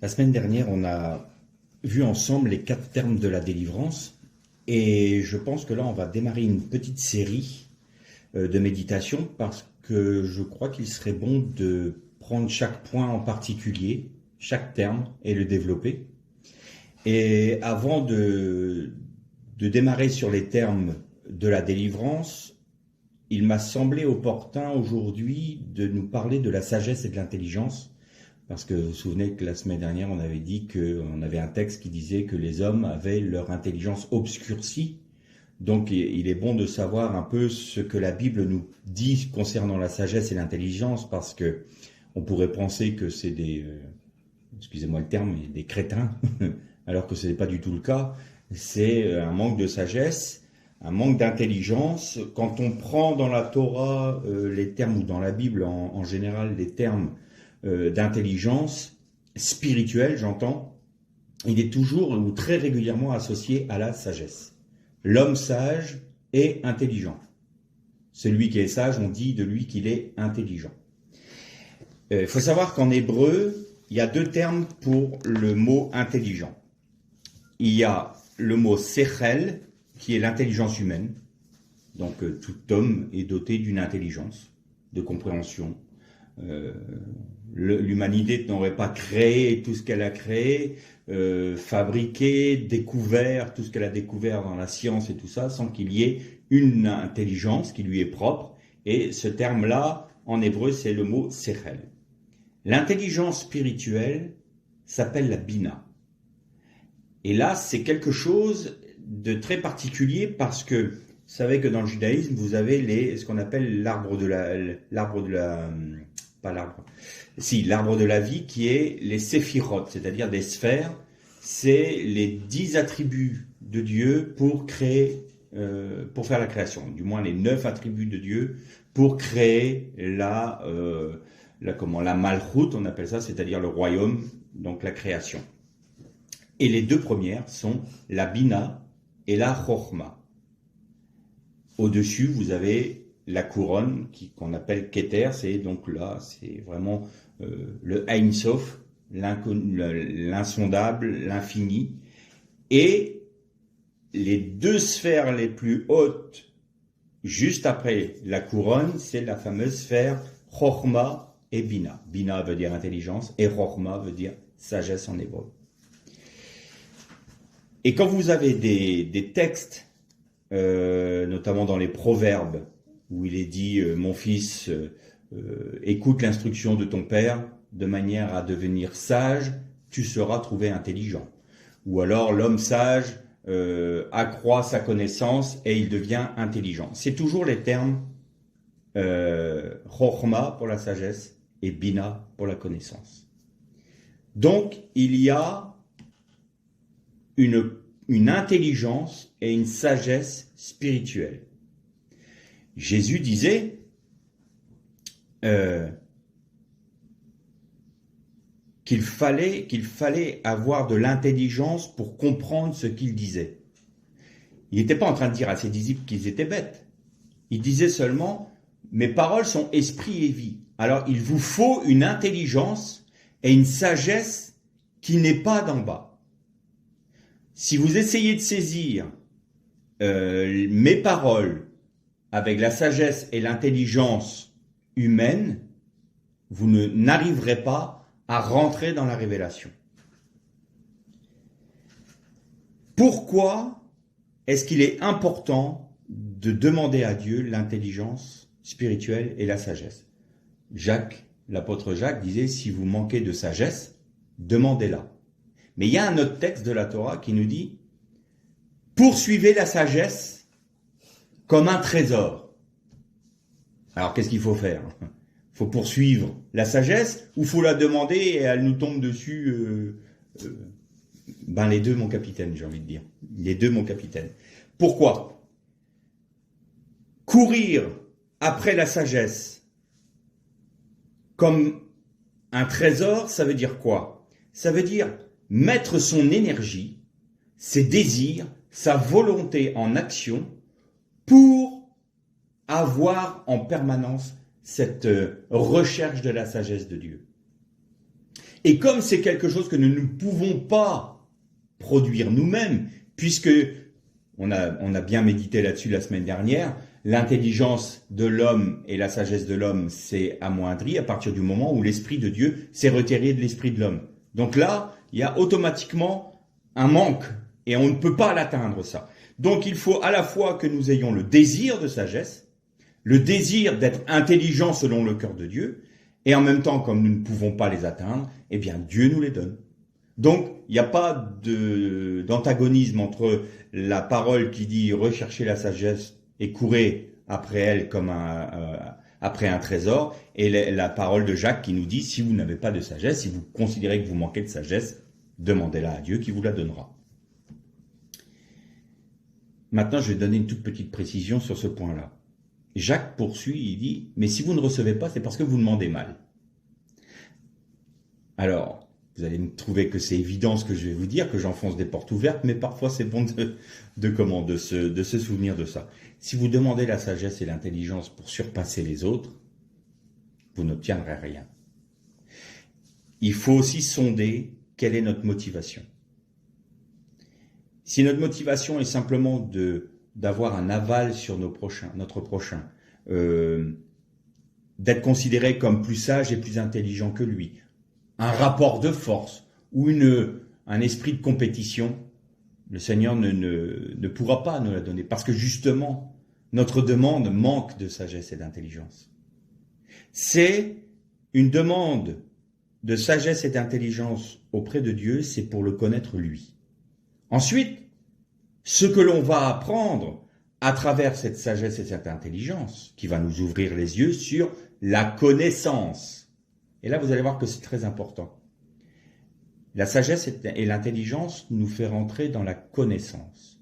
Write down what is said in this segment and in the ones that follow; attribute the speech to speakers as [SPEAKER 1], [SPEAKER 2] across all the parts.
[SPEAKER 1] La semaine dernière, on a vu ensemble les 4 termes de la délivrance et je pense que là, on va démarrer une petite série de méditation parce que je crois qu'il serait bon de prendre chaque point en particulier, chaque terme et le développer. Et avant de démarrer sur les termes de la délivrance, il m'a semblé opportun aujourd'hui de nous parler de la sagesse et de l'intelligence. Parce que vous vous souvenez que la semaine dernière, on avait dit qu'on avait un texte qui disait que les hommes avaient leur intelligence obscurcie. Donc il est bon de savoir un peu ce que la Bible nous dit concernant la sagesse et l'intelligence, parce que on pourrait penser que c'est excusez-moi le terme, des crétins, alors que ce n'est pas du tout le cas. C'est un manque de sagesse, un manque d'intelligence. Quand on prend dans la Torah les termes, ou dans la Bible en général les termes d'intelligence spirituelle, j'entends, il est toujours ou très régulièrement associé à la sagesse. L'homme sage est intelligent. Celui qui est sage, on dit de lui qu'il est intelligent. Il faut savoir qu'en hébreu, il y a 2 termes pour le mot intelligent. Il y a le mot sechel, qui est l'intelligence humaine. Donc tout homme est doté d'une intelligence, de compréhension. L'humanité n'aurait pas créé tout ce qu'elle a créé, fabriqué, découvert tout ce qu'elle a découvert dans la science et tout ça, sans qu'il y ait une intelligence qui lui est propre. Et ce terme-là, en hébreu, c'est le mot sechel. L'intelligence spirituelle s'appelle la bina. Et là, c'est quelque chose de très particulier parce que vous savez que dans le judaïsme, vous avez ce qu'on appelle l'arbre de la vie, qui est les séphirotes, c'est-à-dire des sphères. C'est les 10 attributs de Dieu pour créer, pour faire la création. Du moins les 9 attributs de Dieu pour créer la malchut, on appelle ça, c'est-à-dire le royaume, donc la création. Et les 2 premières sont la bina et la chokhma. Au-dessus, vous avez la couronne qu'on appelle Keter, c'est donc là, c'est vraiment le Ein Sof, l'insondable, l'infini. Et les 2 sphères les plus hautes, juste après la couronne, c'est la fameuse sphère Chokhma et Bina. Bina veut dire intelligence et Chokhma veut dire sagesse en hébreu. Et quand vous avez des textes, notamment dans les proverbes, où il est dit « Mon fils, écoute l'instruction de ton père, de manière à devenir sage, tu seras trouvé intelligent. » Ou alors « L'homme sage accroît sa connaissance et il devient intelligent. » C'est toujours les termes Chokhma pour la sagesse et Bina pour la connaissance. Donc, il y a une intelligence et une sagesse spirituelle. Jésus disait qu'il fallait avoir de l'intelligence pour comprendre ce qu'il disait. Il n'était pas en train de dire à ses disciples qu'ils étaient bêtes. Il disait seulement « Mes paroles sont esprit et vie ». Alors il vous faut une intelligence et une sagesse qui n'est pas d'en bas. Si vous essayez de saisir mes paroles avec la sagesse et l'intelligence humaine, vous n'arriverez pas à rentrer dans la révélation. Pourquoi est-ce qu'il est important de demander à Dieu l'intelligence spirituelle et la sagesse? L'apôtre Jacques disait, si vous manquez de sagesse, demandez-la. Mais il y a un autre texte de la Torah qui nous dit « Poursuivez la sagesse comme un trésor ». Alors qu'est-ce qu'il faut faire? Il faut poursuivre la sagesse ou il faut la demander et elle nous tombe dessus les 2, mon capitaine, j'ai envie de dire. Les 2, mon capitaine. Pourquoi? Courir après la sagesse comme un trésor, ça veut dire quoi? Ça veut dire mettre son énergie, ses désirs, sa volonté en action pour avoir en permanence cette recherche de la sagesse de Dieu. Et comme c'est quelque chose que nous ne pouvons pas produire nous-mêmes, puisque on a bien médité là-dessus la semaine dernière, l'intelligence de l'homme et la sagesse de l'homme s'est amoindrie à partir du moment où l'Esprit de Dieu s'est retiré de l'esprit de l'homme. Donc là, il y a automatiquement un manque et on ne peut pas l'atteindre, ça. Donc il faut à la fois que nous ayons le désir de sagesse, le désir d'être intelligent selon le cœur de Dieu, et en même temps, comme nous ne pouvons pas les atteindre, eh bien Dieu nous les donne. Donc, il n'y a pas d'antagonisme entre la parole qui dit recherchez la sagesse et courez après elle comme après un trésor, et la parole de Jacques qui nous dit si vous n'avez pas de sagesse, si vous considérez que vous manquez de sagesse, demandez-la à Dieu qui vous la donnera. Maintenant, je vais donner une toute petite précision sur ce point-là. Jacques poursuit, il dit mais si vous ne recevez pas, c'est parce que vous demandez mal. Alors, vous allez me trouver que c'est évident ce que je vais vous dire, que j'enfonce des portes ouvertes, mais parfois c'est bon de se souvenir de ça. Si vous demandez la sagesse et l'intelligence pour surpasser les autres, vous n'obtiendrez rien. Il faut aussi sonder quelle est notre motivation. Si notre motivation est simplement d'avoir un aval sur notre prochain, d'être considéré comme plus sage et plus intelligent que lui, un rapport de force ou un esprit de compétition, le Seigneur ne pourra pas nous la donner parce que justement, notre demande manque de sagesse et d'intelligence. C'est une demande de sagesse et d'intelligence auprès de Dieu, c'est pour le connaître lui. Ensuite, ce que l'on va apprendre à travers cette sagesse et cette intelligence, qui va nous ouvrir les yeux sur la connaissance. Et là, vous allez voir que c'est très important. La sagesse et l'intelligence nous fait rentrer dans la connaissance.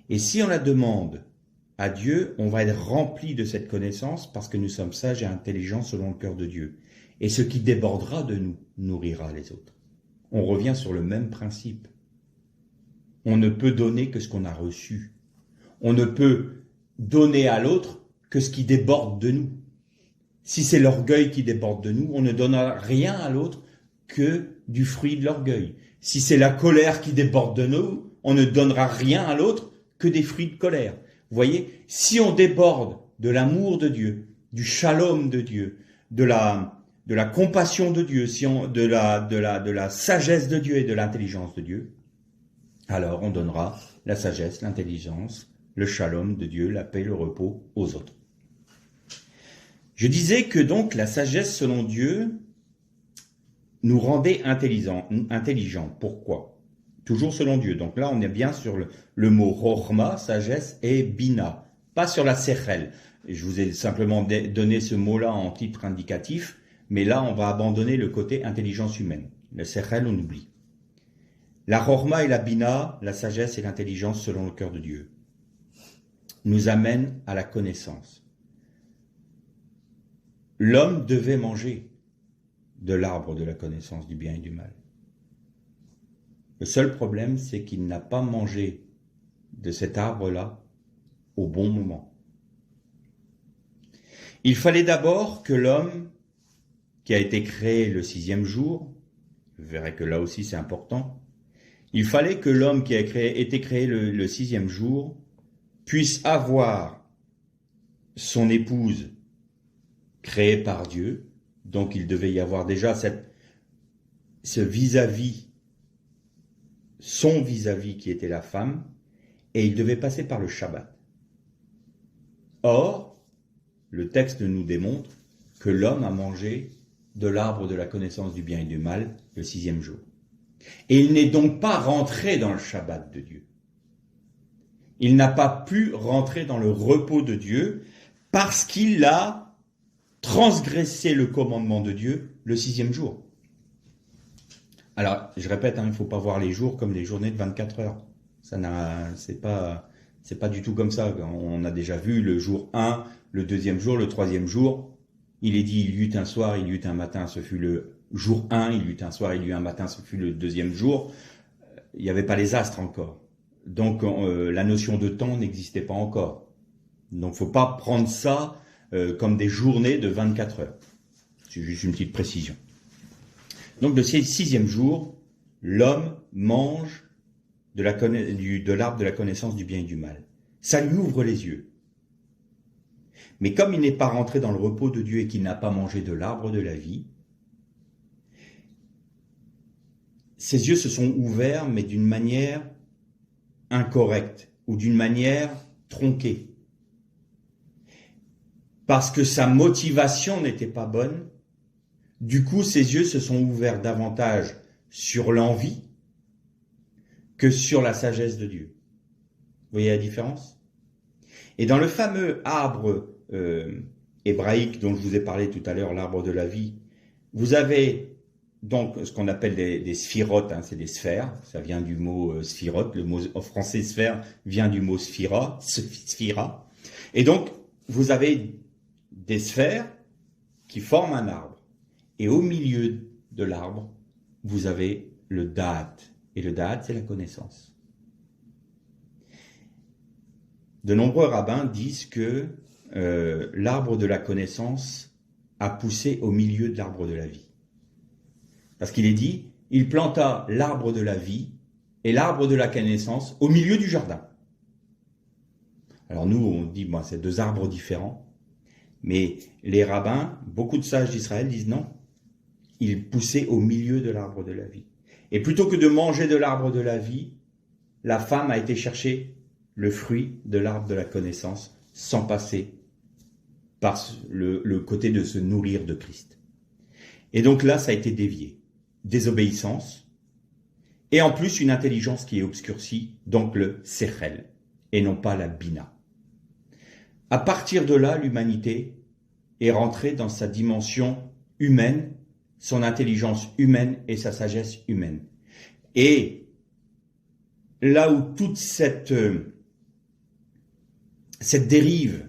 [SPEAKER 1] Et si on la demande à Dieu, on va être rempli de cette connaissance parce que nous sommes sages et intelligents selon le cœur de Dieu. Et ce qui débordera de nous nourrira les autres. On revient sur le même principe. On ne peut donner que ce qu'on a reçu. On ne peut donner à l'autre que ce qui déborde de nous. Si c'est l'orgueil qui déborde de nous, on ne donnera rien à l'autre que du fruit de l'orgueil. Si c'est la colère qui déborde de nous, on ne donnera rien à l'autre que des fruits de colère. Vous voyez, si on déborde de l'amour de Dieu, du shalom de Dieu, de la compassion de Dieu, de la sagesse de Dieu et de l'intelligence de Dieu, alors on donnera la sagesse, l'intelligence, le shalom de Dieu, la paix, le repos aux autres. Je disais que donc la sagesse selon Dieu nous rendait intelligents. Pourquoi? Toujours selon Dieu. Donc là, on est bien sur le mot chorma, sagesse, et bina, pas sur la sechel. Je vous ai simplement donné ce mot-là en titre indicatif, mais là, on va abandonner le côté intelligence humaine. Le sechel, on oublie. La chorma et la bina, la sagesse et l'intelligence selon le cœur de Dieu, nous amènent à la connaissance. L'homme devait manger de l'arbre de la connaissance du bien et du mal. Le seul problème, c'est qu'il n'a pas mangé de cet arbre-là au bon moment. Il fallait d'abord que l'homme, qui a été créé le 6e jour, vous verrez que là aussi c'est important, il fallait que l'homme qui a été créé le 6e jour puisse avoir son épouse créé par Dieu, donc il devait y avoir déjà ce vis-à-vis, son vis-à-vis qui était la femme, et il devait passer par le Shabbat. Or, le texte nous démontre que l'homme a mangé de l'arbre de la connaissance du bien et du mal le 6e jour. Et il n'est donc pas rentré dans le Shabbat de Dieu. Il n'a pas pu rentrer dans le repos de Dieu parce qu'il a transgresser le commandement de Dieu le 6e jour. Alors, je répète, il ne faut pas voir les jours comme des journées de 24 heures. C'est pas du tout comme ça. On a déjà vu le jour 1, le 2e jour, le 3e jour. Il est dit, il y eut un soir, il y eut un matin, ce fut le jour 1, il y eut un soir, il y eut un matin, ce fut le 2e jour. Il n'y avait pas les astres encore. Donc, la notion de temps n'existait pas encore. Donc, faut pas prendre ça comme des journées de 24 heures. C'est juste une petite précision. Donc le sixième jour, l'homme mange de l'arbre de la connaissance du bien et du mal. Ça lui ouvre les yeux. Mais comme il n'est pas rentré dans le repos de Dieu et qu'il n'a pas mangé de l'arbre de la vie, ses yeux se sont ouverts, mais d'une manière incorrecte ou d'une manière tronquée. Parce que sa motivation n'était pas bonne, du coup ses yeux se sont ouverts davantage sur l'envie que sur la sagesse de Dieu. Vous voyez la différence? Et dans le fameux arbre hébraïque dont je vous ai parlé tout à l'heure, l'arbre de la vie, vous avez donc ce qu'on appelle des sphirotes, hein, c'est des sphères, ça vient du mot sphirote, le mot en français sphère vient du mot sphira, et donc vous avez des sphères qui forment un arbre, et au milieu de l'arbre, vous avez le da'at, et le da'at c'est la connaissance. De nombreux rabbins disent que l'arbre de la connaissance a poussé au milieu de l'arbre de la vie. Parce qu'il est dit, il planta l'arbre de la vie et l'arbre de la connaissance au milieu du jardin. Alors nous, on dit, bon, c'est deux arbres différents, mais les rabbins, beaucoup de sages d'Israël disent non, il poussait au milieu de l'arbre de la vie. Et plutôt que de manger de l'arbre de la vie, la femme a été chercher le fruit de l'arbre de la connaissance sans passer par le côté de se nourrir de Christ. Et donc là, ça a été dévié. Désobéissance, et en plus une intelligence qui est obscurcie, donc le sechel, et non pas la bina. À partir de là, l'humanité est rentrée dans sa dimension humaine, son intelligence humaine et sa sagesse humaine. Et là où toute cette dérive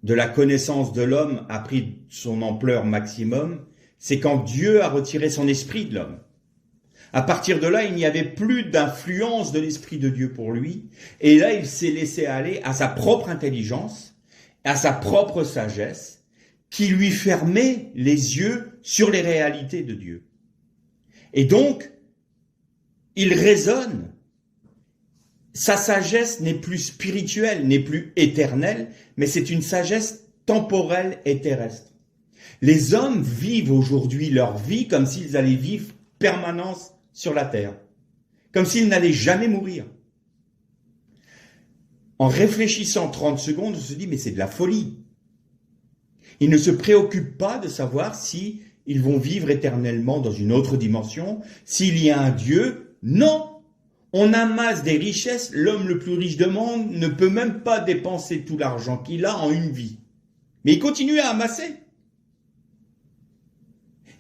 [SPEAKER 1] de la connaissance de l'homme a pris son ampleur maximum, c'est quand Dieu a retiré son esprit de l'homme. À partir de là, il n'y avait plus d'influence de l'esprit de Dieu pour lui, et là, il s'est laissé aller à sa propre intelligence, à sa propre sagesse, qui lui fermait les yeux sur les réalités de Dieu. Et donc, il raisonne. Sa sagesse n'est plus spirituelle, n'est plus éternelle, mais c'est une sagesse temporelle et terrestre. Les hommes vivent aujourd'hui leur vie comme s'ils allaient vivre permanence sur la terre, comme s'ils n'allaient jamais mourir. En réfléchissant 30 secondes, on se dit, mais c'est de la folie. Ils ne se préoccupent pas de savoir si ils vont vivre éternellement dans une autre dimension, s'il y a un Dieu. Non! On amasse des richesses, l'homme le plus riche du monde ne peut même pas dépenser tout l'argent qu'il a en une vie. Mais il continue à amasser.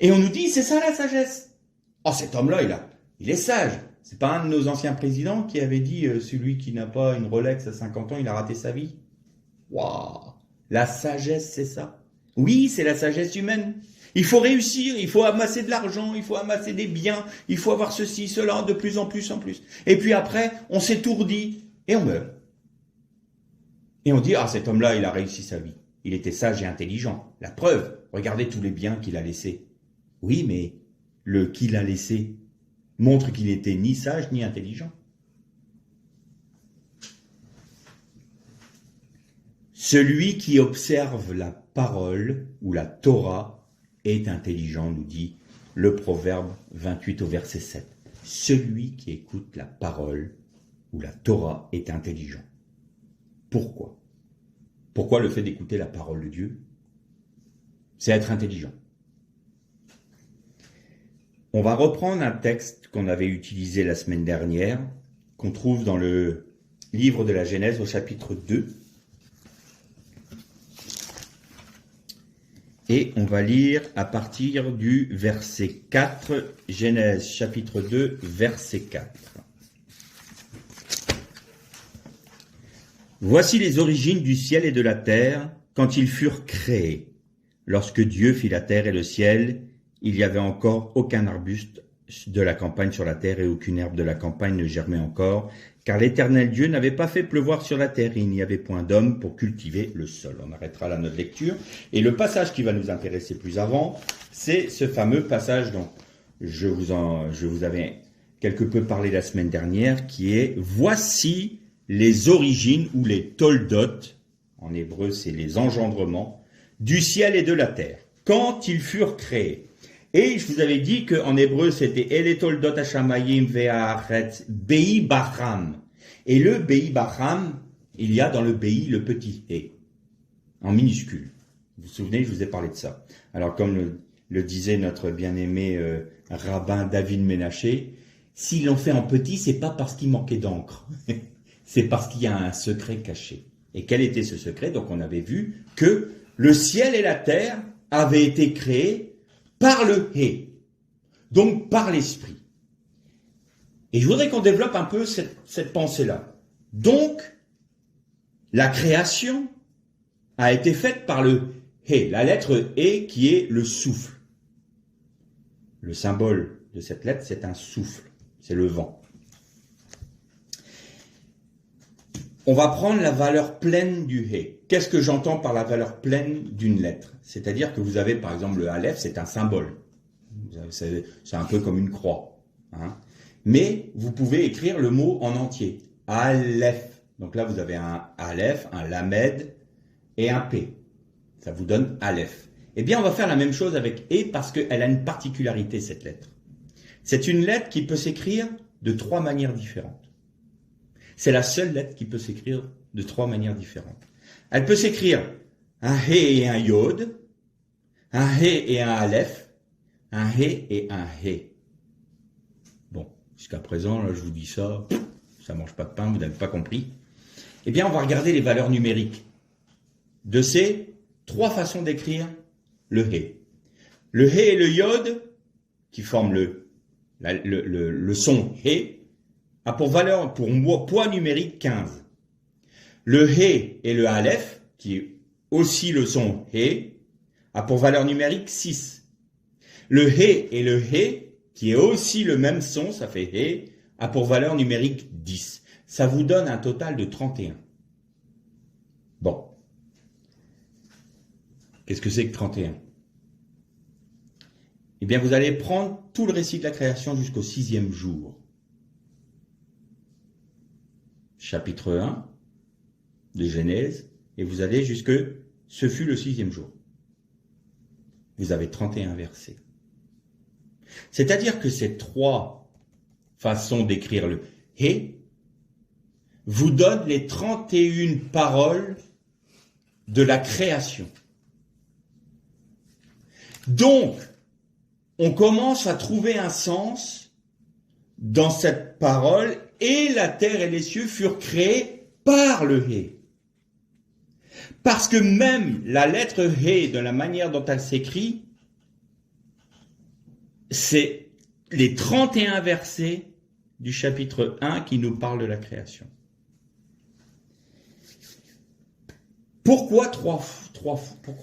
[SPEAKER 1] Et on nous dit, c'est ça la sagesse. Oh, cet homme-là, il est sage. C'est pas un de nos anciens présidents qui avait dit, celui qui n'a pas une Rolex à 50 ans, il a raté sa vie. Waouh! La sagesse, c'est ça. Oui, c'est la sagesse humaine. Il faut réussir, il faut amasser de l'argent, il faut amasser des biens, il faut avoir ceci, cela, de plus en plus en plus. Et puis après, on s'étourdit et on meurt. Et on dit, ah, cet homme-là, il a réussi sa vie. Il était sage et intelligent. La preuve, regardez tous les biens qu'il a laissés. Oui, mais le qu'il a laissé montre qu'il n'était ni sage ni intelligent. Celui qui observe la parole ou la Torah est intelligent, nous dit le Proverbe 28 au verset 7. Celui qui écoute la parole ou la Torah est intelligent. Pourquoi? Pourquoi le fait d'écouter la parole de Dieu? C'est être intelligent. On va reprendre un texte qu'on avait utilisé la semaine dernière, qu'on trouve dans le livre de la Genèse au chapitre 2. Et on va lire à partir du verset 4, Genèse chapitre 2, verset 4. Voici les origines du ciel et de la terre quand ils furent créés. Lorsque Dieu fit la terre et le ciel, il n'y avait encore aucun arbuste de la campagne sur la terre et aucune herbe de la campagne ne germait encore, car l'Éternel Dieu n'avait pas fait pleuvoir sur la terre, et il n'y avait point d'homme pour cultiver le sol. On arrêtera là notre lecture. Et le passage qui va nous intéresser plus avant, c'est ce fameux passage dont je vous avais quelque peu parlé la semaine dernière, qui est « Voici les origines » ou les toldot, en hébreu c'est les engendrements, du ciel et de la terre, quand ils furent créés. Et je vous avais dit qu'en hébreu, c'était El toldot hashamayim ve'haaretz Bei Bacham. Et le Bei Bacham, il y a dans le Bei le petit E, en minuscule. Vous vous souvenez, je vous ai parlé de ça. Alors, comme le disait notre bien-aimé rabbin David Ménaché, s'ils l'ont fait en petit, c'est pas parce qu'il manquait d'encre. C'est parce qu'il y a un secret caché. Et quel était ce secret? Donc, on avait vu que le ciel et la terre avaient été créés par le He, donc par l'Esprit. Et je voudrais qu'on développe un peu cette pensée-là. Donc, la création a été faite par le He, la lettre E qui est le souffle. Le symbole de cette lettre, c'est un souffle, c'est le vent. On va prendre la valeur pleine du He. Qu'est-ce que j'entends par la valeur pleine d'une lettre? C'est-à-dire que vous avez par exemple le Aleph, c'est un symbole. C'est un peu comme une croix. Hein. Mais vous pouvez écrire le mot en entier. Aleph. Donc là, vous avez un Aleph, un Lamed et un P. Ça vous donne Aleph. Eh bien, on va faire la même chose avec E parce qu'elle a une particularité, cette lettre. C'est une lettre qui peut s'écrire de 3 manières différentes. C'est la seule lettre qui peut s'écrire de 3 manières différentes. Elle peut s'écrire un He et un Yod, un He et un Aleph, un He et un He. Bon, jusqu'à présent, là, je vous dis ça, ça mange pas de pain, vous n'avez pas compris. Eh bien, on va regarder les valeurs numériques de ces 3 façons d'écrire le He. Le He et le Yod, qui forment le son He, a pour valeur, pour poids numérique 15. Le He et le Aleph, qui est aussi le son He, a pour valeur numérique 6. Le He et le He, qui est aussi le même son, ça fait He, a pour valeur numérique 10. Ça vous donne un total de 31. Bon. Qu'est-ce que c'est que 31? Eh bien, vous allez prendre tout le récit de la création jusqu'au 6e jour. Chapitre 1 de Genèse, et vous allez jusque « ce fut le 6e jour ». Vous avez 31 versets. C'est-à-dire que ces 3 façons d'écrire le « He » vous donnent les 31 paroles de la création. Donc, on commence à trouver un sens dans cette parole. Et la terre et les cieux furent créés par le He. Parce que même la lettre He, de la manière dont elle s'écrit, c'est les 31 versets du chapitre 1 qui nous parlent de la création. Pourquoi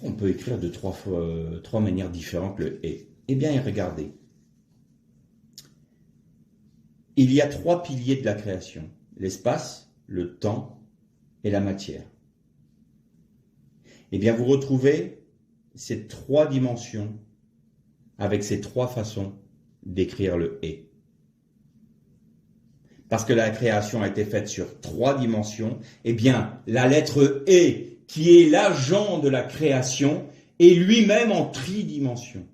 [SPEAKER 1] on peut écrire de 3 manières différentes le He? Eh bien, regardez. Il y a 3 piliers de la création, l'espace, le temps et la matière. Eh bien, vous retrouvez ces 3 dimensions avec ces 3 façons d'écrire le « He ». Parce que la création a été faite sur 3 dimensions, eh bien, la lettre « He », qui est l'agent de la création, est lui-même en tridimension.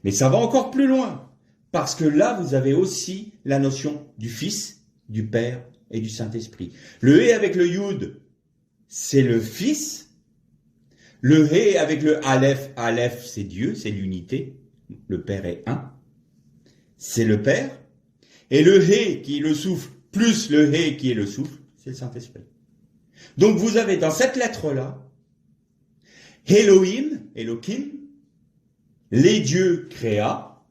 [SPEAKER 1] Mais ça va encore plus loin. Parce que là, vous avez aussi la notion du Fils, du Père et du Saint-Esprit. Le He avec le Yud, c'est le Fils. Le He avec le Aleph, Aleph, c'est Dieu, c'est l'unité. Le Père est un. C'est le Père. Et le He qui est le souffle, plus le He qui est le souffle, c'est le Saint-Esprit. Donc vous avez dans cette lettre-là, Elohim, Elohim, les dieux créa.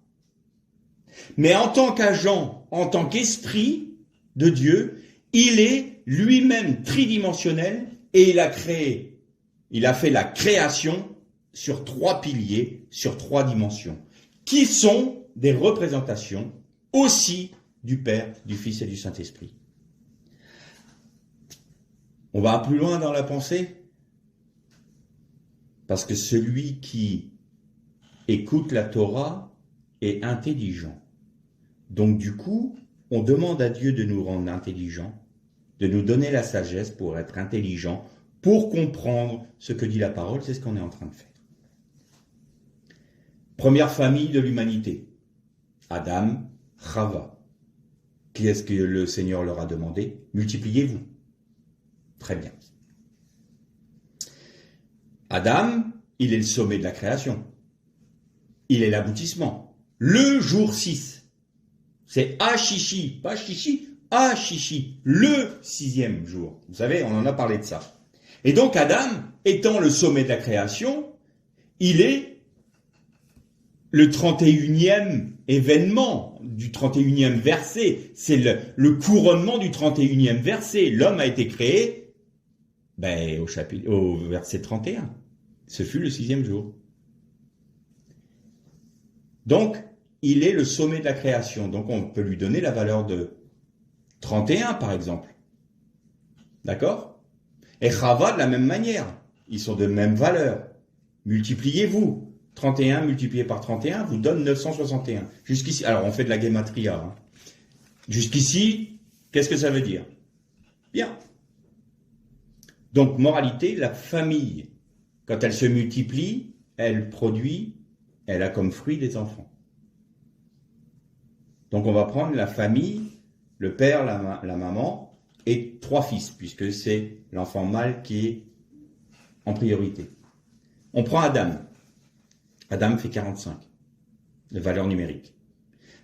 [SPEAKER 1] Mais en tant qu'agent, en tant qu'esprit de Dieu, il est lui-même tridimensionnel et il a créé, il a fait la création sur 3 piliers, sur 3 dimensions, qui sont des représentations aussi du Père, du Fils et du Saint-Esprit. On va plus loin dans la pensée, parce que celui qui écoute la Torah est intelligent. Donc du coup, on demande à Dieu de nous rendre intelligents, de nous donner la sagesse pour être intelligents, pour comprendre ce que dit la parole, c'est ce qu'on est en train de faire. Première famille de l'humanité, Adam, Chava. Qui est-ce que le Seigneur leur a demandé? Multipliez-vous. Très bien. Adam, il est le sommet de la création. Il est l'aboutissement. Le jour 6. C'est Ashishi, pas Shishi, Ashishi, le 6e jour. Vous savez, on en a parlé de ça. Et donc Adam, étant le sommet de la création, il est le 31e événement du 31e verset. C'est le couronnement du 31e verset. L'homme a été créé au verset 31. Ce fut le 6e jour. Donc, il est le sommet de la création. Donc, on peut lui donner la valeur de 31, par exemple. D'accord? Et Chava, de la même manière. Ils sont de même valeur. Multipliez-vous. 31 multiplié par 31 vous donne 961. Jusqu'ici, alors on fait de la gematria. Hein. Jusqu'ici, qu'est-ce que ça veut dire? Bien. Donc, moralité, la famille, quand elle se multiplie, elle produit, elle a comme fruit des enfants. Donc, on va prendre la famille, le père, la maman, et 3 fils, puisque c'est l'enfant mâle qui est en priorité. On prend Adam. Adam fait 45, de valeur numérique.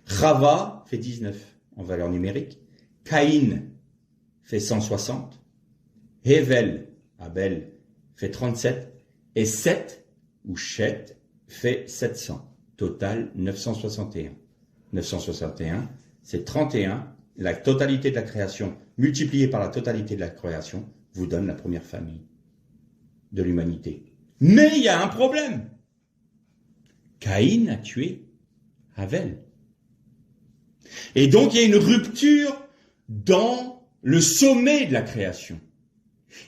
[SPEAKER 1] Chava fait 19 en valeur numérique. Caïn fait 160. Hevel, Abel, fait 37. Et Seth, ou Chet, fait 700. Total, 961. 961, c'est 31. La totalité de la création, multipliée par la totalité de la création, vous donne la première famille de l'humanité. Mais il y a un problème. Caïn a tué Abel. Et donc il y a une rupture dans le sommet de la création.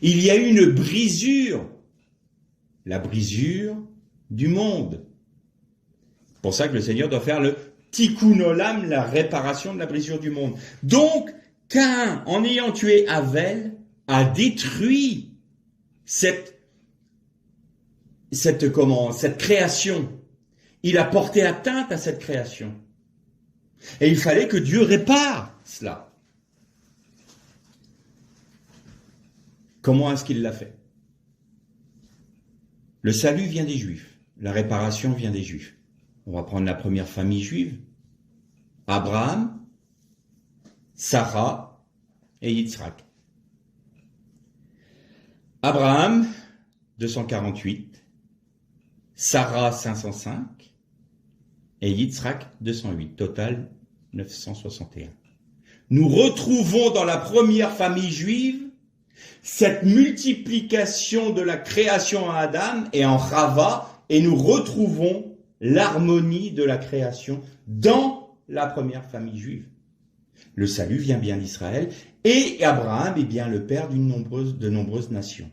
[SPEAKER 1] Il y a une brisure, la brisure du monde. C'est pour ça que le Seigneur doit faire le tikkun olam, la réparation de la brisure du monde. Donc, Caïn, en ayant tué Abel, a détruit cette création. Il a porté atteinte à cette création. Et il fallait que Dieu répare cela. Comment est-ce qu'il l'a fait? Le salut vient des Juifs. La réparation vient des Juifs. On va prendre la première famille juive. Abraham, Sarah et Yitzhak. Abraham, 248. Sarah, 505. Et Yitzhak, 208. Total, 961. Nous retrouvons dans la première famille juive cette multiplication de la création à Adam et en Chava, et nous retrouvons l'harmonie de la création dans la première famille juive. Le salut vient bien d'Israël, et Abraham est bien le père de nombreuses nations.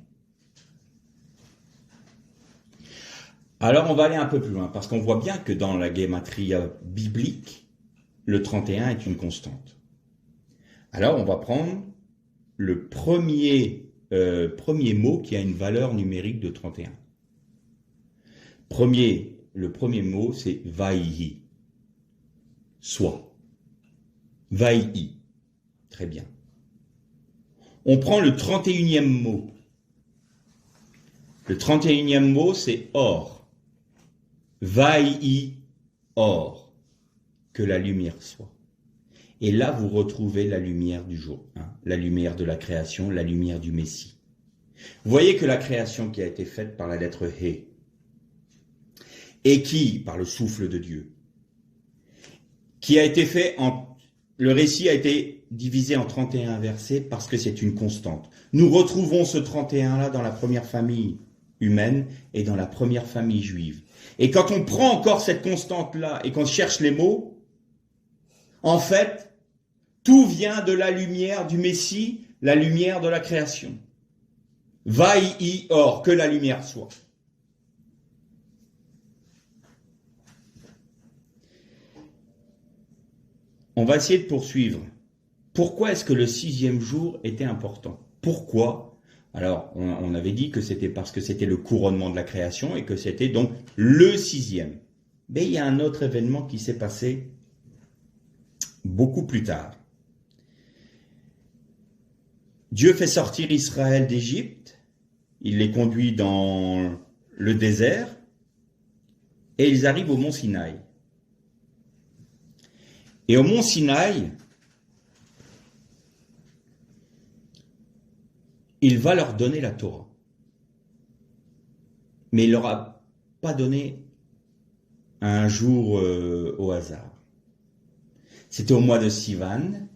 [SPEAKER 1] Alors on va aller un peu plus loin, parce qu'on voit bien que dans la gematria biblique, le 31 est une constante. Alors on va prendre le premier mot qui a une valeur numérique de 31. Le premier mot, c'est Vaihi. Soit. Vaihi. Très bien. On prend le 31e mot. Le 31e mot, c'est Or. Vaihi Or. Que la lumière soit. Et là, vous retrouvez la lumière du jour 1, la lumière de la création, la lumière du Messie. Vous voyez que la création qui a été faite par la lettre He, et qui, par le souffle de Dieu, qui a été fait le récit a été divisé en 31 versets parce que c'est une constante. Nous retrouvons ce 31-là dans la première famille humaine et dans la première famille juive. Et quand on prend encore cette constante-là et qu'on cherche les mots, en fait, tout vient de la lumière du Messie, la lumière de la création. Vaï or, que la lumière soit. On va essayer de poursuivre. Pourquoi est-ce que le 6e jour était important? Pourquoi? Alors, on avait dit que c'était parce que c'était le couronnement de la création et que c'était donc le 6e. Mais il y a un autre événement qui s'est passé beaucoup plus tard. Dieu fait sortir Israël d'Égypte, il les conduit dans le désert et ils arrivent au mont Sinaï. Et au mont Sinaï, il va leur donner la Torah. Mais il ne leur a pas donné un jour au hasard. C'était au mois de Sivan.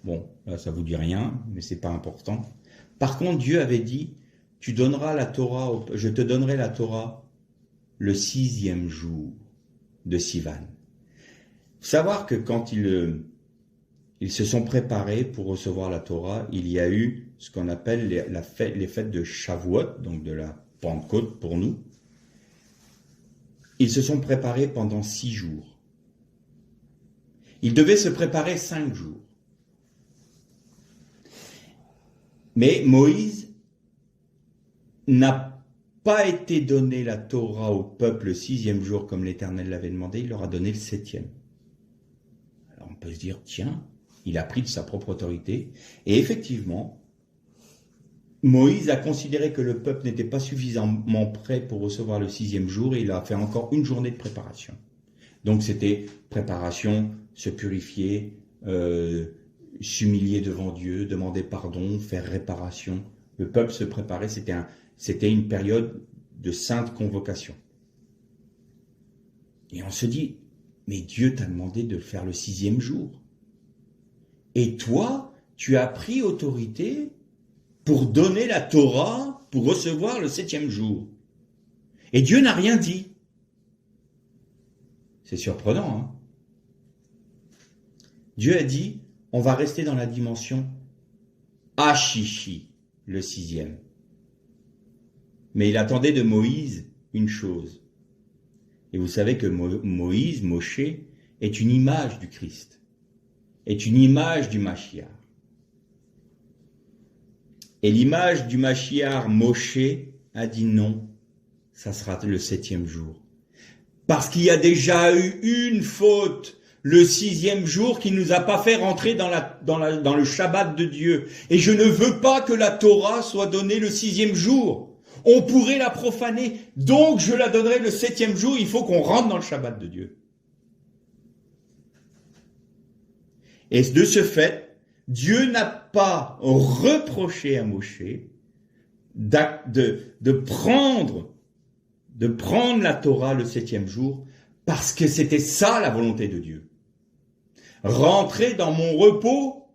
[SPEAKER 1] Bon, là ça vous dit rien, mais c'est pas important. Par contre, Dieu avait dit, tu donneras la Torah, je te donnerai la Torah le 6e jour de Sivan. Faut savoir que quand ils se sont préparés pour recevoir la Torah, il y a eu ce qu'on appelle les fêtes de Shavuot, donc de la Pentecôte pour nous. Ils se sont préparés pendant 6 jours. Ils devaient se préparer 5 jours. Mais Moïse n'a pas été donné la Torah au peuple le 6e jour comme l'Éternel l'avait demandé, il leur a donné le 7e. Alors on peut se dire, tiens, il a pris de sa propre autorité. Et effectivement, Moïse a considéré que le peuple n'était pas suffisamment prêt pour recevoir le 6e jour et il a fait encore une journée de préparation. Donc c'était préparation, se purifier, s'humilier devant Dieu, demander pardon, faire réparation. Le peuple se préparait, c'était une période de sainte convocation. Et on se dit, mais Dieu t'a demandé de le faire le 6e jour. Et toi, tu as pris autorité pour donner la Torah, pour recevoir le 7e jour. Et Dieu n'a rien dit. C'est surprenant, hein? Dieu a dit, on va rester dans la dimension Ashishi, le 6e. Mais il attendait de Moïse une chose. Et vous savez que Moïse, Moshe, est une image du Christ, est une image du Mashiach. Et l'image du Mashiach, Moshe, a dit non, ça sera le 7e jour. Parce qu'il y a déjà eu une faute, le 6e jour, qui ne nous a pas fait rentrer dans le Shabbat de Dieu. Et je ne veux pas que la Torah soit donnée le 6e jour. On pourrait la profaner, donc je la donnerai le 7e jour, il faut qu'on rentre dans le Shabbat de Dieu. Et de ce fait, Dieu n'a pas reproché à Moshe de prendre la Torah le 7e jour, parce que c'était ça la volonté de Dieu. Rentrer dans mon repos,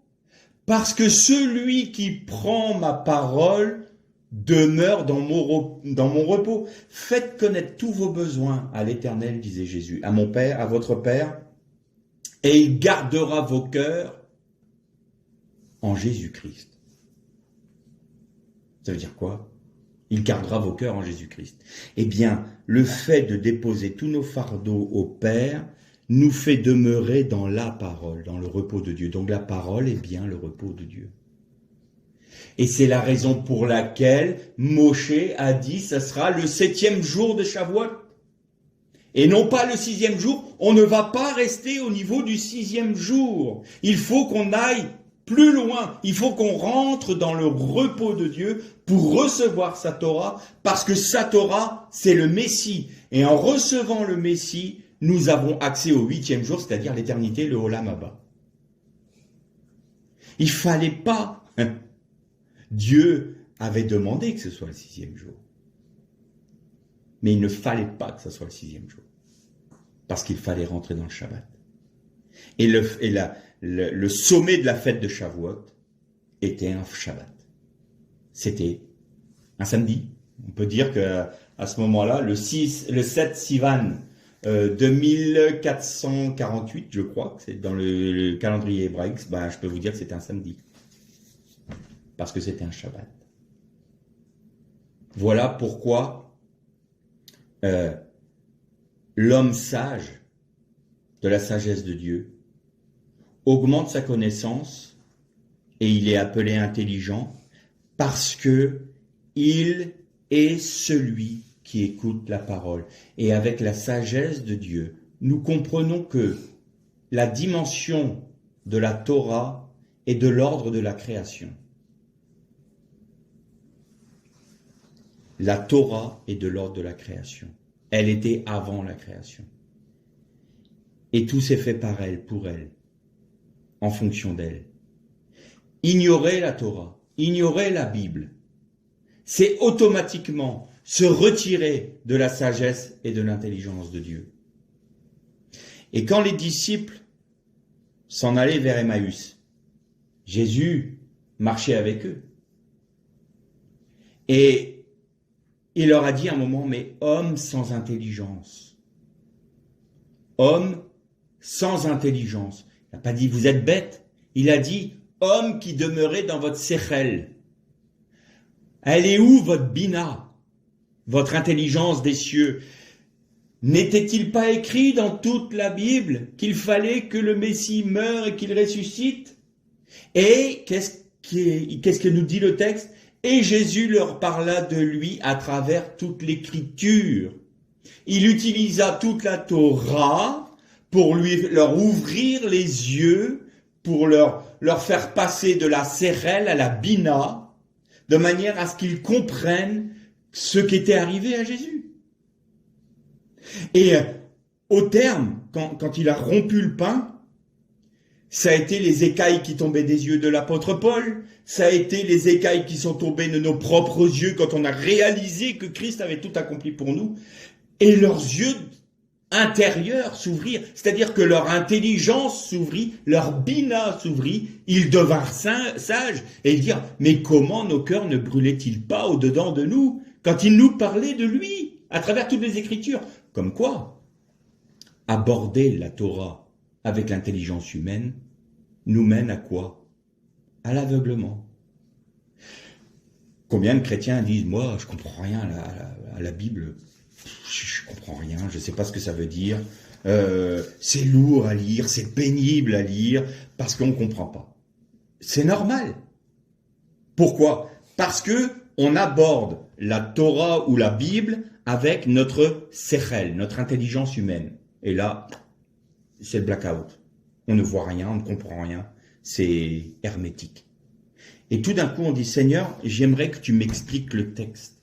[SPEAKER 1] parce que celui qui prend ma parole demeure dans mon repos. Faites connaître tous vos besoins à l'Éternel, disait Jésus, à mon Père, à votre Père, et il gardera vos cœurs en Jésus-Christ. Ça veut dire quoi? Il gardera vos cœurs en Jésus-Christ. Eh bien, le fait de déposer tous nos fardeaux au Père nous fait demeurer dans la parole, dans le repos de Dieu. Donc la parole est bien le repos de Dieu. Et c'est la raison pour laquelle Moshe a dit, ça sera le 7e jour de Shavuot. Et non pas le 6e jour, on ne va pas rester au niveau du 6e jour. Il faut qu'on aille plus loin, il faut qu'on rentre dans le repos de Dieu pour recevoir sa Torah, parce que sa Torah, c'est le Messie. Et en recevant le Messie, nous avons accès au 8e jour, c'est-à-dire l'éternité, le Olam Haba. Il fallait pas. Dieu avait demandé que ce soit le 6e jour. Mais il ne fallait pas que ce soit le 6e jour. Parce qu'il fallait rentrer dans le Shabbat. Et le sommet de la fête de Shavuot était un Shabbat. C'était un samedi. On peut dire qu'à ce moment-là, le 7 Sivan 2448, je crois, c'est dans le calendrier hébraïque, je peux vous dire que c'était un samedi. Parce que c'était un Shabbat. Voilà pourquoi l'homme sage, de la sagesse de Dieu, augmente sa connaissance et il est appelé intelligent parce que il est celui qui écoute la parole. Et avec la sagesse de Dieu, nous comprenons que la dimension de la Torah est de l'ordre de la création. La Torah est de l'ordre de la création. Elle était avant la création. Et tout s'est fait par elle, pour elle, en fonction d'elle. Ignorer la Torah, ignorer la Bible, c'est automatiquement se retirer de la sagesse et de l'intelligence de Dieu. Et quand les disciples s'en allaient vers Emmaüs, Jésus marchait avec eux. Et il leur a dit à un moment, mais homme sans intelligence, homme sans intelligence. Il n'a pas dit vous êtes bête, il a dit homme qui demeurait dans votre séchel. Elle est où votre bina, votre intelligence des cieux? N'était-il pas écrit dans toute la Bible qu'il fallait que le Messie meure et qu'il ressuscite? Et qu'est-ce que nous dit le texte? Et Jésus leur parla de lui à travers toute l'écriture. Il utilisa toute la Torah pour leur ouvrir les yeux, pour leur faire passer de la sérelle à la bina, de manière à ce qu'ils comprennent ce qui était arrivé à Jésus. Et au terme, quand il a rompu le pain, ça a été les écailles qui tombaient des yeux de l'apôtre Paul, ça a été les écailles qui sont tombées de nos propres yeux quand on a réalisé que Christ avait tout accompli pour nous, et leurs yeux intérieurs s'ouvrirent, c'est-à-dire que leur intelligence s'ouvrit, leur bina s'ouvrit, ils devinrent sages, et ils dirent, mais comment nos cœurs ne brûlaient-ils pas au-dedans de nous, quand il nous parlait de lui, à travers toutes les Écritures? Comme quoi, aborder la Torah avec l'intelligence humaine nous mène à quoi? À l'aveuglement. Combien de chrétiens disent, moi, je comprends rien à la Bible, je comprends rien, je ne sais pas ce que ça veut dire, c'est lourd à lire, c'est pénible à lire, parce qu'on ne comprend pas. C'est normal. Pourquoi? Parce que on aborde la Torah ou la Bible avec notre sechel, notre intelligence humaine. Et là, c'est le blackout. On ne voit rien, on ne comprend rien. C'est hermétique. Et tout d'un coup, on dit, Seigneur, j'aimerais que tu m'expliques le texte.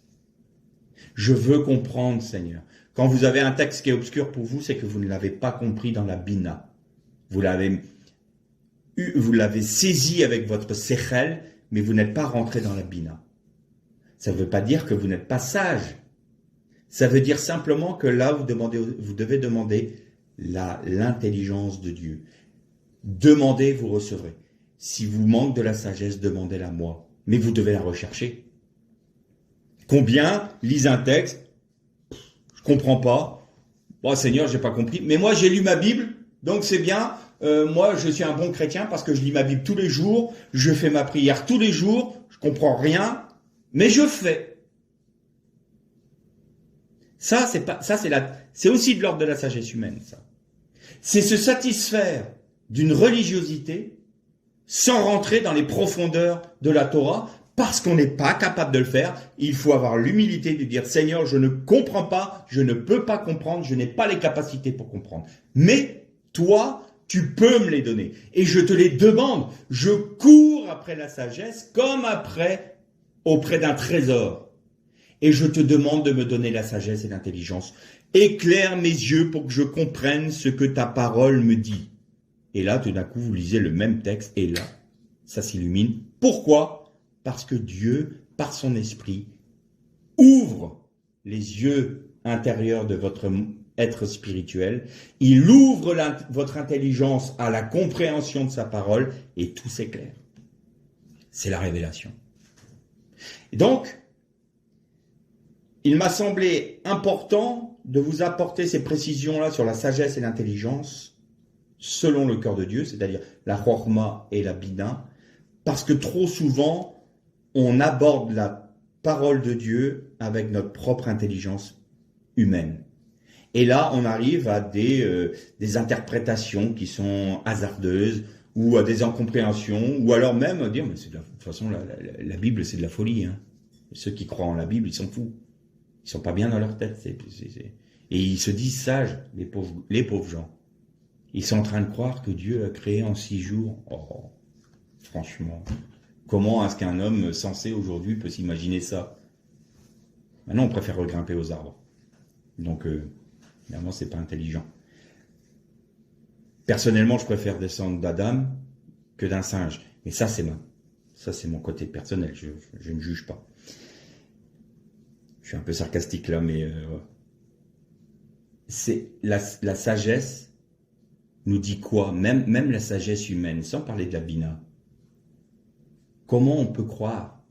[SPEAKER 1] Je veux comprendre, Seigneur. Quand vous avez un texte qui est obscur pour vous, c'est que vous ne l'avez pas compris dans la bina. Vous l'avez saisi avec votre sechel, mais vous n'êtes pas rentré dans la bina. Ça ne veut pas dire que vous n'êtes pas sage. Ça veut dire simplement que là, vous devez demander l'intelligence de Dieu. Demandez, vous recevrez. Si vous manquez de la sagesse, demandez-la moi. Mais vous devez la rechercher. Combien lisent un texte? Je comprends pas. Bon, Seigneur, j'ai pas compris. Mais moi, j'ai lu ma Bible, donc c'est bien. Moi, je suis un bon chrétien parce que je lis ma Bible tous les jours. Je fais ma prière tous les jours. Je comprends rien, mais je fais. Ça, c'est aussi de l'ordre de la sagesse humaine, ça. C'est se satisfaire d'une religiosité sans rentrer dans les profondeurs de la Torah, parce qu'on n'est pas capable de le faire. Il faut avoir l'humilité de dire, Seigneur, je ne comprends pas, je ne peux pas comprendre, je n'ai pas les capacités pour comprendre. Mais toi, tu peux me les donner. Et je te les demande. Je cours après la sagesse comme auprès d'un trésor. Et je te demande de me donner la sagesse et l'intelligence. Éclaire mes yeux pour que je comprenne ce que ta parole me dit. Et là, tout d'un coup, vous lisez le même texte, et là, ça s'illumine. Pourquoi? Parce que Dieu, par son esprit, ouvre les yeux intérieurs de votre être spirituel. Il ouvre votre intelligence à la compréhension de sa parole, et tout s'éclaire. C'est la révélation. Et donc, il m'a semblé important de vous apporter ces précisions-là sur la sagesse et l'intelligence, selon le cœur de Dieu, c'est-à-dire la chorma et la bina, parce que trop souvent, on aborde parole de Dieu avec notre propre intelligence humaine. Et là, on arrive à des interprétations qui sont hasardeuses, ou à des incompréhensions, ou alors même à dire, mais de toute façon, la Bible, c'est de la folie. Hein. Ceux qui croient en la Bible, ils s'en foutent. Ils sont pas bien dans leur tête. Et ils se disent sages, les pauvres gens. Ils sont en train de croire que Dieu a créé en 6 jours. Oh, franchement, comment est-ce qu'un homme sensé aujourd'hui peut s'imaginer ça? Maintenant, on préfère regrimper aux arbres. Donc, évidemment, c'est pas intelligent. Personnellement, je préfère descendre d'Adam que d'un singe. Mais ça, c'est mon côté personnel. Je ne juge pas. Je suis un peu sarcastique là, mais c'est la sagesse nous dit quoi? Même la sagesse humaine, sans parler de la Bina. Comment on peut croire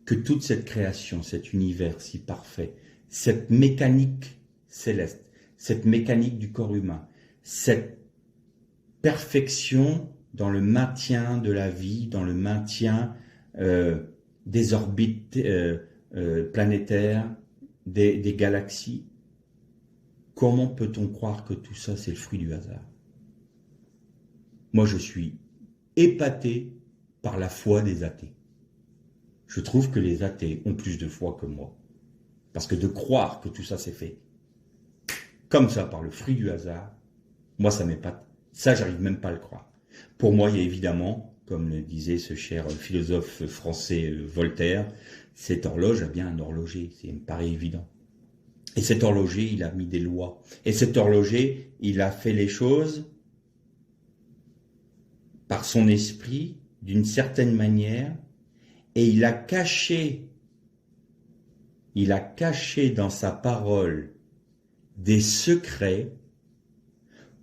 [SPEAKER 1] que toute cette création, cet univers si parfait, cette mécanique céleste, cette mécanique du corps humain, cette perfection dans le maintien de la vie, dans le maintien des orbites planétaires, des galaxies, comment peut-on croire que tout ça c'est le fruit du hasard? Moi je suis épaté par la foi des athées. Je trouve que les athées ont plus de foi que moi. Parce que de croire que tout ça s'est fait comme ça par le fruit du hasard, moi ça m'épate. Ça, j'arrive même pas à le croire. Pour moi, il y a évidemment, comme le disait ce cher philosophe français Voltaire, cette horloge a bien un horloger, ça me paraît évident. Et cet horloger, il a mis des lois. Et cet horloger, il a fait les choses par son esprit, d'une certaine manière, et il a caché dans sa parole des secrets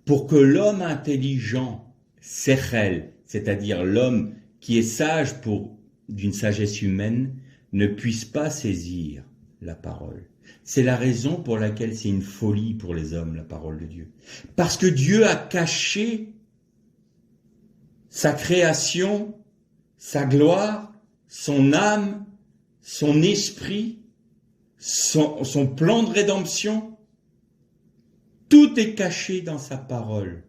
[SPEAKER 1] pour que l'homme intelligent, Sechel, c'est-à-dire l'homme qui est sage d'une sagesse humaine, ne puisse pas saisir la parole. C'est la raison pour laquelle c'est une folie pour les hommes, la parole de Dieu. Parce que Dieu a caché sa création, sa gloire, son âme, son esprit, son plan de rédemption. Tout est caché dans sa parole.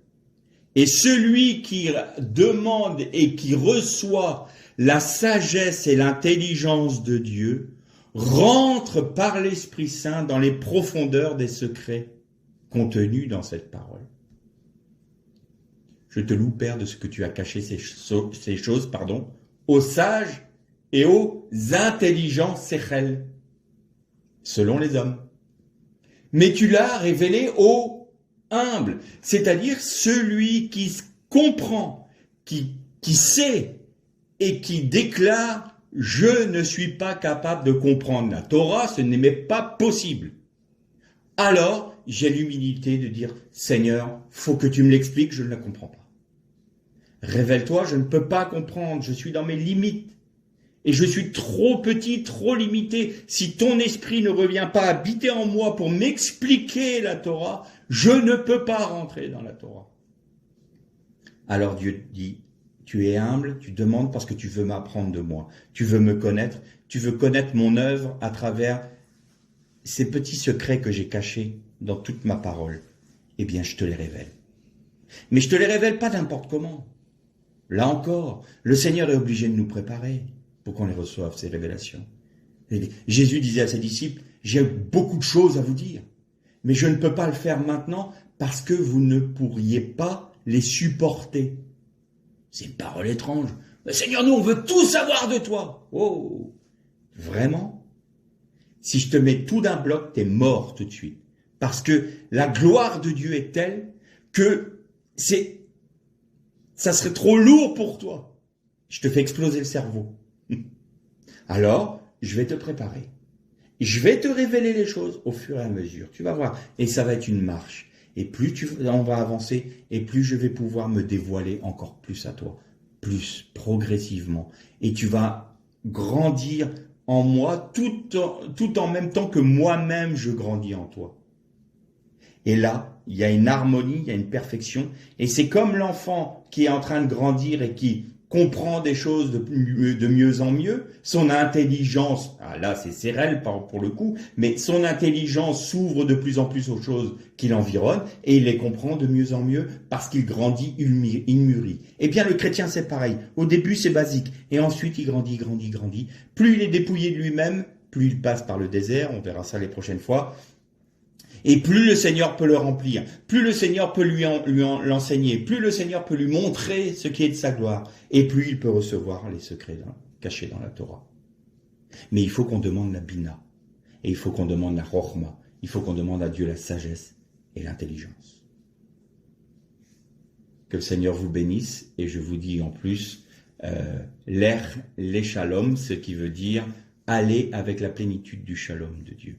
[SPEAKER 1] Et celui qui demande et qui reçoit la sagesse et l'intelligence de Dieu rentre par l'Esprit Saint dans les profondeurs des secrets contenus dans cette parole. Je te loue, Père, de ce que tu as caché ces choses, aux sages et aux intelligents Sechel, selon les hommes. Mais tu l'as révélé aux humbles, c'est-à-dire celui qui comprend, qui sait et qui déclare « Je ne suis pas capable de comprendre la Torah, ce n'est même pas possible ». Alors, j'ai l'humilité de dire « Seigneur, faut que tu me l'expliques, je ne la comprends pas. Révèle-toi, je ne peux pas comprendre, je suis dans mes limites. Et je suis trop petit, trop limité. Si ton esprit ne revient pas habiter en moi pour m'expliquer la Torah, je ne peux pas rentrer dans la Torah. » Alors Dieu dit, tu es humble, tu demandes parce que tu veux m'apprendre de moi. Tu veux me connaître, tu veux connaître mon œuvre à travers ces petits secrets que j'ai cachés dans toute ma parole. Eh bien, je te les révèle. Mais je te les révèle pas n'importe comment. Là encore, le Seigneur est obligé de nous préparer pour qu'on les reçoive, ces révélations. Et Jésus disait à ses disciples, j'ai beaucoup de choses à vous dire, mais je ne peux pas le faire maintenant parce que vous ne pourriez pas les supporter. C'est une parole étrange. Mais Seigneur, nous, on veut tout savoir de toi. Oh, vraiment? Si je te mets tout d'un bloc, t'es mort tout de suite. Parce que la gloire de Dieu est telle que ça serait trop lourd pour toi. Je te fais exploser le cerveau. Alors, je vais te préparer. Je vais te révéler les choses au fur et à mesure. Tu vas voir. Et ça va être une marche. Et plus on va avancer, et plus je vais pouvoir me dévoiler encore plus à toi. Plus, progressivement. Et tu vas grandir en moi tout en même temps que moi-même je grandis en toi. Et là, il y a une harmonie, il y a une perfection. Et c'est comme l'enfant qui est en train de grandir et qui comprend des choses de mieux en mieux, son intelligence, là c'est Cérel pour le coup, mais son intelligence s'ouvre de plus en plus aux choses qui l'environnent et il les comprend de mieux en mieux parce qu'il grandit, il mûrit. Eh bien le chrétien c'est pareil, au début c'est basique et ensuite il grandit. Plus il est dépouillé de lui-même, plus il passe par le désert, on verra ça les prochaines fois, et plus le Seigneur peut le remplir, plus le Seigneur peut l'enseigner, plus le Seigneur peut lui montrer ce qui est de sa gloire, et plus il peut recevoir les secrets cachés dans la Torah. Mais il faut qu'on demande la Bina, et il faut qu'on demande la Rochma, il faut qu'on demande à Dieu la sagesse et l'intelligence. Que le Seigneur vous bénisse, et je vous dis en plus, les shalom, ce qui veut dire aller avec la plénitude du shalom de Dieu.